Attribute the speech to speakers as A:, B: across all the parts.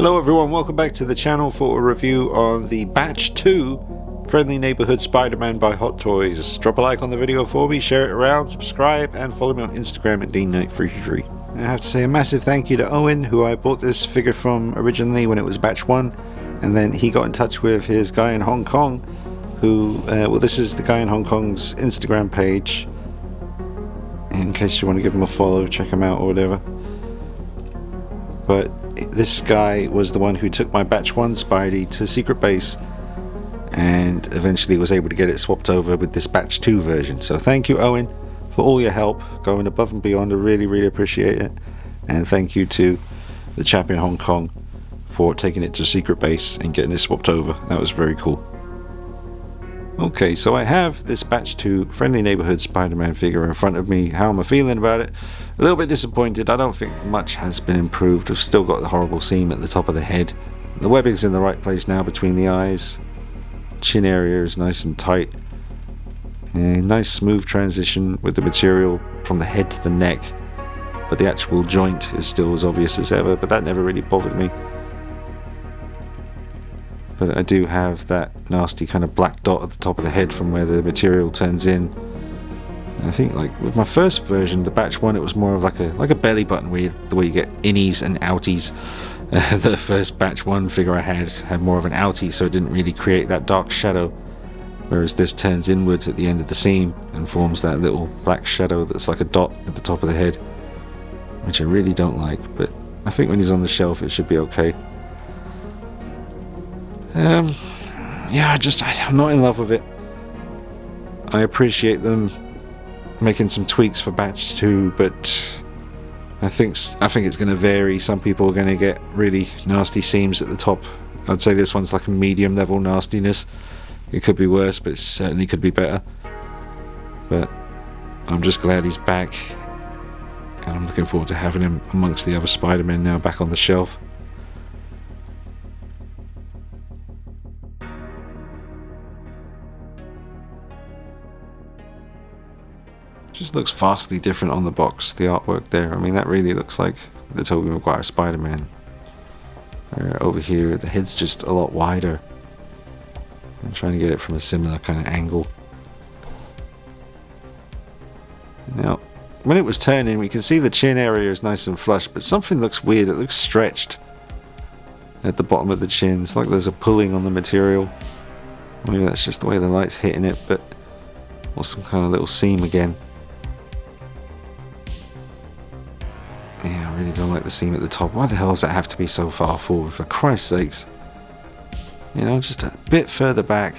A: Hello everyone, welcome back to the channel for a review on the Batch 2 Friendly Neighborhood Spider-Man by Hot Toys. Drop a like on the video for me, share it around, subscribe, and follow me on Instagram at DKnight33. I have to say a massive thank you to Owen, who I bought this figure from originally when it was Batch 1, and then he got in touch with his guy in Hong Kong, who, well, this is the guy in Hong Kong's Instagram page, in case you want to give him a follow, check him out or whatever. But this guy was the one who took my Batch 1 Spidey to Secret Base and eventually was able to get it swapped over with this Batch 2 version. So thank you, Owen, for all your help, going above and beyond. I really appreciate it. And thank you to the chap in Hong Kong for taking it to Secret Base and getting it swapped over. That was very cool. Okay, so I have this Batch 2 Friendly Neighborhood Spider-Man figure in front of me. How am I feeling about it? A little bit disappointed. I don't think much has been improved. I've still got the horrible seam at the top of the head. The webbing's in the right place now between the eyes. Chin area is nice and tight. A nice smooth transition with the material from the head to the neck. But the actual joint is still as obvious as ever, but that never really bothered me. But I do have that nasty kind of black dot at the top of the head from where the material turns in. I think, like with my first version, the Batch 1, it was more of like a belly button, where the way you get innies and outies. The first Batch 1 figure I had more of an outie, so it didn't really create that dark shadow. Whereas this turns inward at the end of the seam and forms that little black shadow that's like a dot at the top of the head, which I really don't like. But I think when he's on the shelf, it should be okay. Yeah, I'm not in love with it. I appreciate them making some tweaks for Batch 2, but I think it's going to vary. Some people are going to get really nasty seams at the top. I'd say this one's like a medium level nastiness. It could be worse, but it certainly could be better. But I'm just glad he's back, and I'm looking forward to having him amongst the other Spider-Men now back on the shelf. Just looks vastly different on the box, the artwork there. I mean, that really looks like the Toby Maguire Spider-Man. Over here, the head's just a lot wider. I'm trying to get it from a similar kind of angle. Now, when it was turning, we can see the chin area is nice and flush, but something looks weird. It looks stretched at the bottom of the chin. It's like there's a pulling on the material. Maybe that's just the way the light's hitting it, but or some kind of little seam again. Yeah, I really don't like the seam at the top. Why the hell does that have to be so far forward, for Christ's sakes? You know, just a bit further back,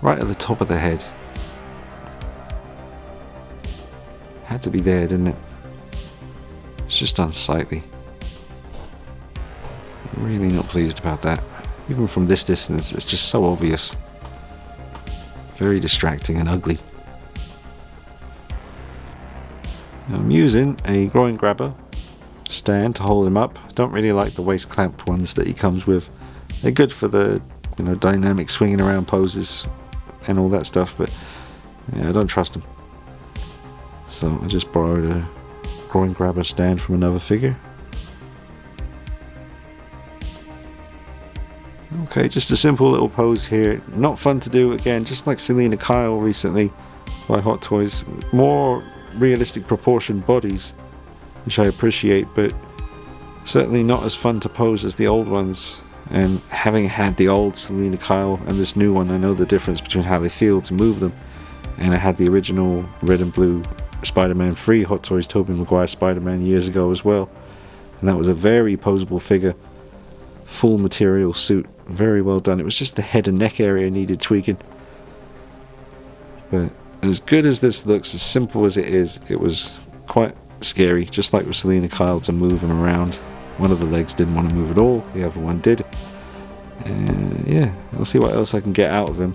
A: right at the top of the head. Had to be there, didn't it? It's just unsightly. I'm really not pleased about that. Even from this distance, it's just so obvious. Very distracting and ugly. I'm using a groin grabber stand to hold him up. I don't really like the waist clamped ones that he comes with. They're good for the, you know, dynamic swinging around poses and all that stuff, but yeah, I don't trust them. So I just borrowed a groin grabber stand from another figure. Okay, just a simple little pose here. Not fun to do, again, just like Selena Kyle recently by Hot Toys. More realistic proportioned bodies, which I appreciate, but certainly not as fun to pose as the old ones. And having had the old Selena Kyle and this new one, I know the difference between how they feel to move them. And I had the original red and blue Spider-Man 3 Hot Toys Toby Maguire Spider-Man years ago as well, and that was a very poseable figure, full material suit, very well done. It was just the head and neck area needed tweaking. But as good as this looks, as simple as it is, it was quite scary, just like with Selena Kyle, to move him around. One of the legs didn't want to move at all, the other one did. And yeah, I'll see what else I can get out of him.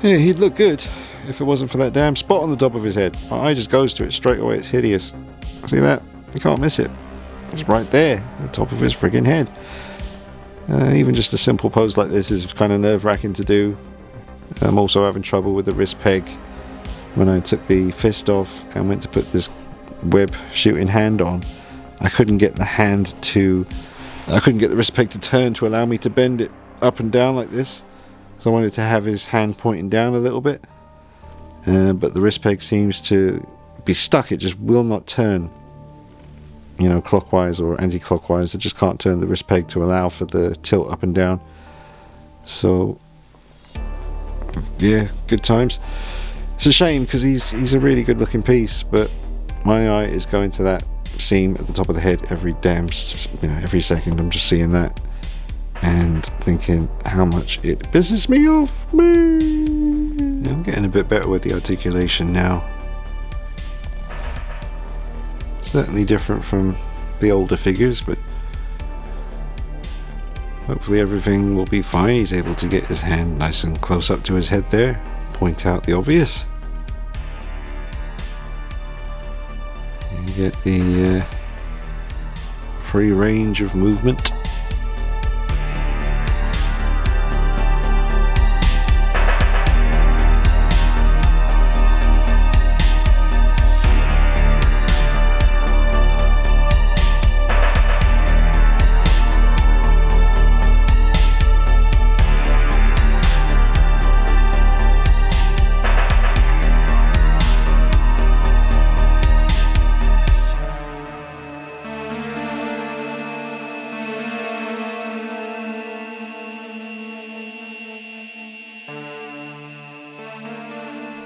A: Yeah, he'd look good if it wasn't for that damn spot on the top of his head. My eye just goes to it straight away, it's hideous. See that? You can't miss it. It's right there, at the top of his friggin' head. Even just a simple pose like this is kind of nerve-wracking to do. I'm also having trouble with the wrist peg when I took the fist off and went to put this web shooting hand on, I couldn't get the wrist peg to turn to allow me to bend it up and down like this, because I wanted to have his hand pointing down a little bit, but the wrist peg seems to be stuck. It just will not turn, you know, clockwise or anti-clockwise. I just can't turn the wrist peg to allow for the tilt up and down. So yeah, good times. It's a shame because he's a really good looking piece, but my eye is going to that seam at the top of the head every every second. I'm just seeing that and thinking how much it pisses me off. I'm getting a bit better with the articulation now. Certainly different from the older figures, but hopefully everything will be fine. He's able to get his hand nice and close up to his head there, point out the obvious. You get the free range of movement.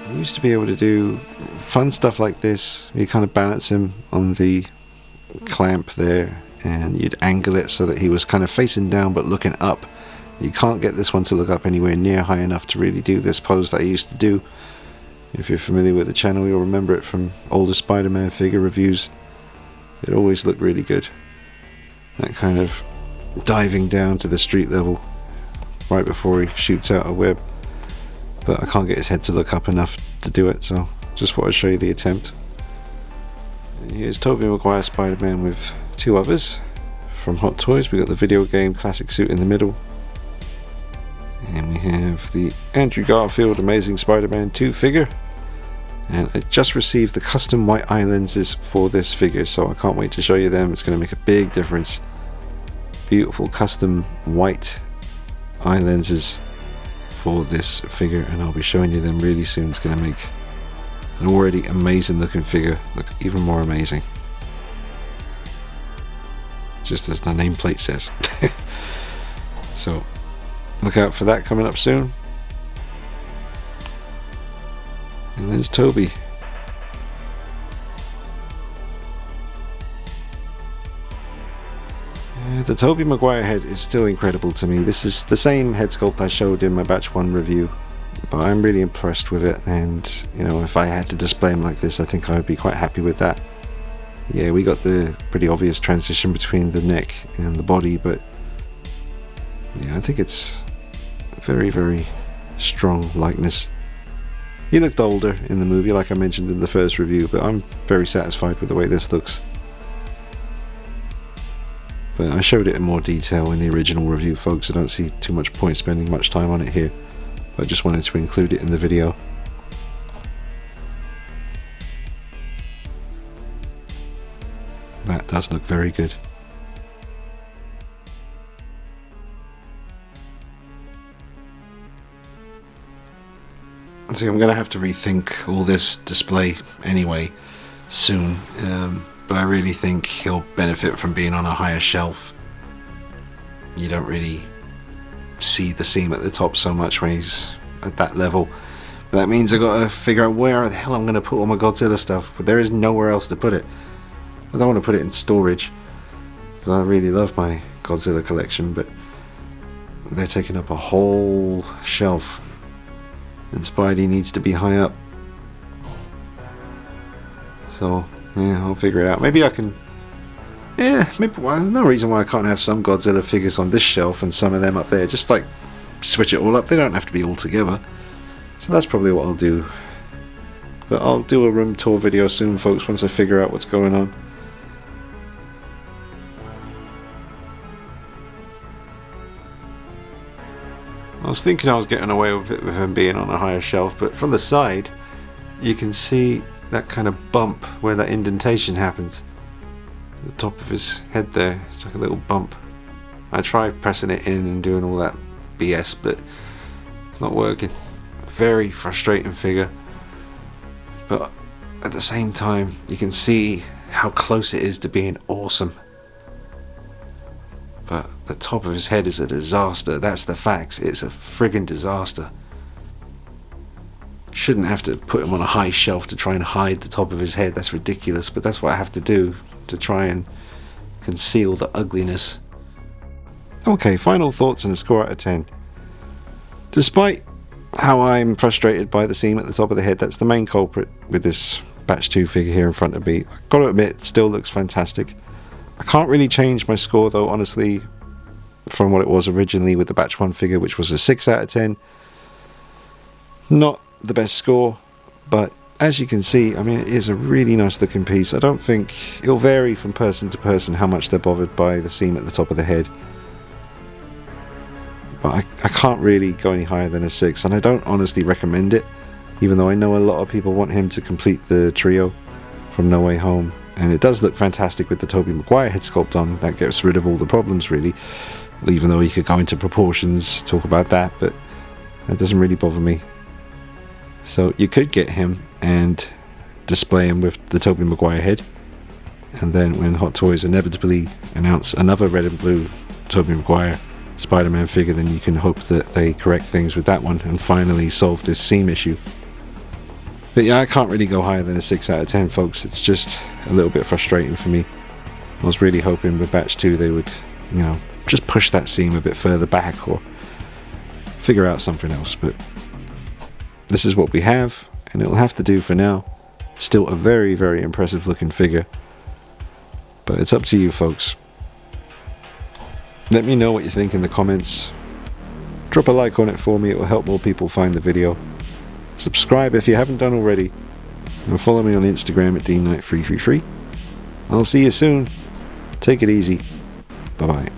A: I used to be able to do fun stuff like this. You kind of balance him on the clamp there, and you'd angle it so that he was kind of facing down but looking up. You can't get this one to look up anywhere near high enough to really do this pose that I used to do. If you're familiar with the channel, you'll remember it from older Spider-Man figure reviews. It always looked really good. That kind of diving down to the street level right before he shoots out a web. But I can't get his head to look up enough to do it, so just thought I'd show you the attempt. And here's Toby Maguire Spider-Man with two others from Hot Toys. We got the video game classic suit in the middle, and we have the Andrew Garfield Amazing Spider-Man 2 figure. And I just received the custom white eye lenses for this figure, so I can't wait to show you them. It's going to make a big difference. Beautiful custom white eye lenses for this figure, and I'll be showing you them really soon. It's going to make an already amazing looking figure look even more amazing, just as the nameplate says. So look out for that coming up soon. And there's Toby. The Toby Maguire head is still incredible to me. This is the same head sculpt I showed in my batch 1 review, but I'm really impressed with it, and you know, if I had to display him like this, I think I would be quite happy with that. Yeah, we got the pretty obvious transition between the neck and the body, but yeah, I think it's a very, very strong likeness. He looked older in the movie, like I mentioned in the first review, but I'm very satisfied with the way this looks. But I showed it in more detail in the original review, folks. I don't see too much point spending much time on it here. I just wanted to include it in the video. That does look very good. See, I'm going to have to rethink all this display anyway soon. But I really think he'll benefit from being on a higher shelf. You don't really see the seam at the top so much when he's at that level. But that means I've got to figure out where the hell I'm going to put all my Godzilla stuff. But there is nowhere else to put it. I don't want to put it in storage, because I really love my Godzilla collection, but they're taking up a whole shelf. And Spidey needs to be high up. So yeah, I'll figure it out. Maybe I can... Yeah, maybe, well, no reason why I can't have some Godzilla figures on this shelf and some of them up there. Just like switch it all up. They don't have to be all together. So that's probably what I'll do. But I'll do a room tour video soon, folks, once I figure out what's going on. I was thinking I was getting away with it with him being on a higher shelf, but from the side you can see that kind of bump where that indentation happens. The top of his head there, it's like a little bump. I tried pressing it in and doing all that BS, but it's not working. Very frustrating figure, but at the same time you can see how close it is to being awesome. But the top of his head is a disaster. That's the facts. It's a friggin' disaster. Shouldn't have to put him on a high shelf to try and hide the top of his head. That's ridiculous, but that's what I have to do to try and conceal the ugliness. Okay, final thoughts and a score out of 10. Despite how I'm frustrated by the seam at the top of the head, that's the main culprit with this batch 2 figure here in front of me. I've got to admit, it still looks fantastic. I can't really change my score though, honestly, from what it was originally with the batch 1 figure, which was a 6 out of 10. Not the best score, but as you can see, I mean, it is a really nice looking piece. I don't think it'll vary from person to person how much they're bothered by the seam at the top of the head, but I can't really go any higher than a 6, and I don't honestly recommend it, even though I know a lot of people want him to complete the trio from No Way Home. And it does look fantastic with the Toby Maguire head sculpt on. That gets rid of all the problems really, even though you could go into proportions, talk about that, but that doesn't really bother me. So you could get him and display him with the Toby Maguire head, and then when Hot Toys inevitably announce another red and blue Toby Maguire Spider-Man figure, then you can hope that they correct things with that one and finally solve this seam issue. But yeah, I can't really go higher than a 6 out of 10, folks. It's just a little bit frustrating for me. I was really hoping with batch 2 they would, you know, just push that seam a bit further back or figure out something else. But this is what we have, and it'll have to do for now. Still a very, very impressive looking figure. But it's up to you, folks. Let me know what you think in the comments. Drop a like on it for me, it will help more people find the video. Subscribe if you haven't done already, and follow me on Instagram at DKnight333. I'll see you soon. Take it easy. Bye bye.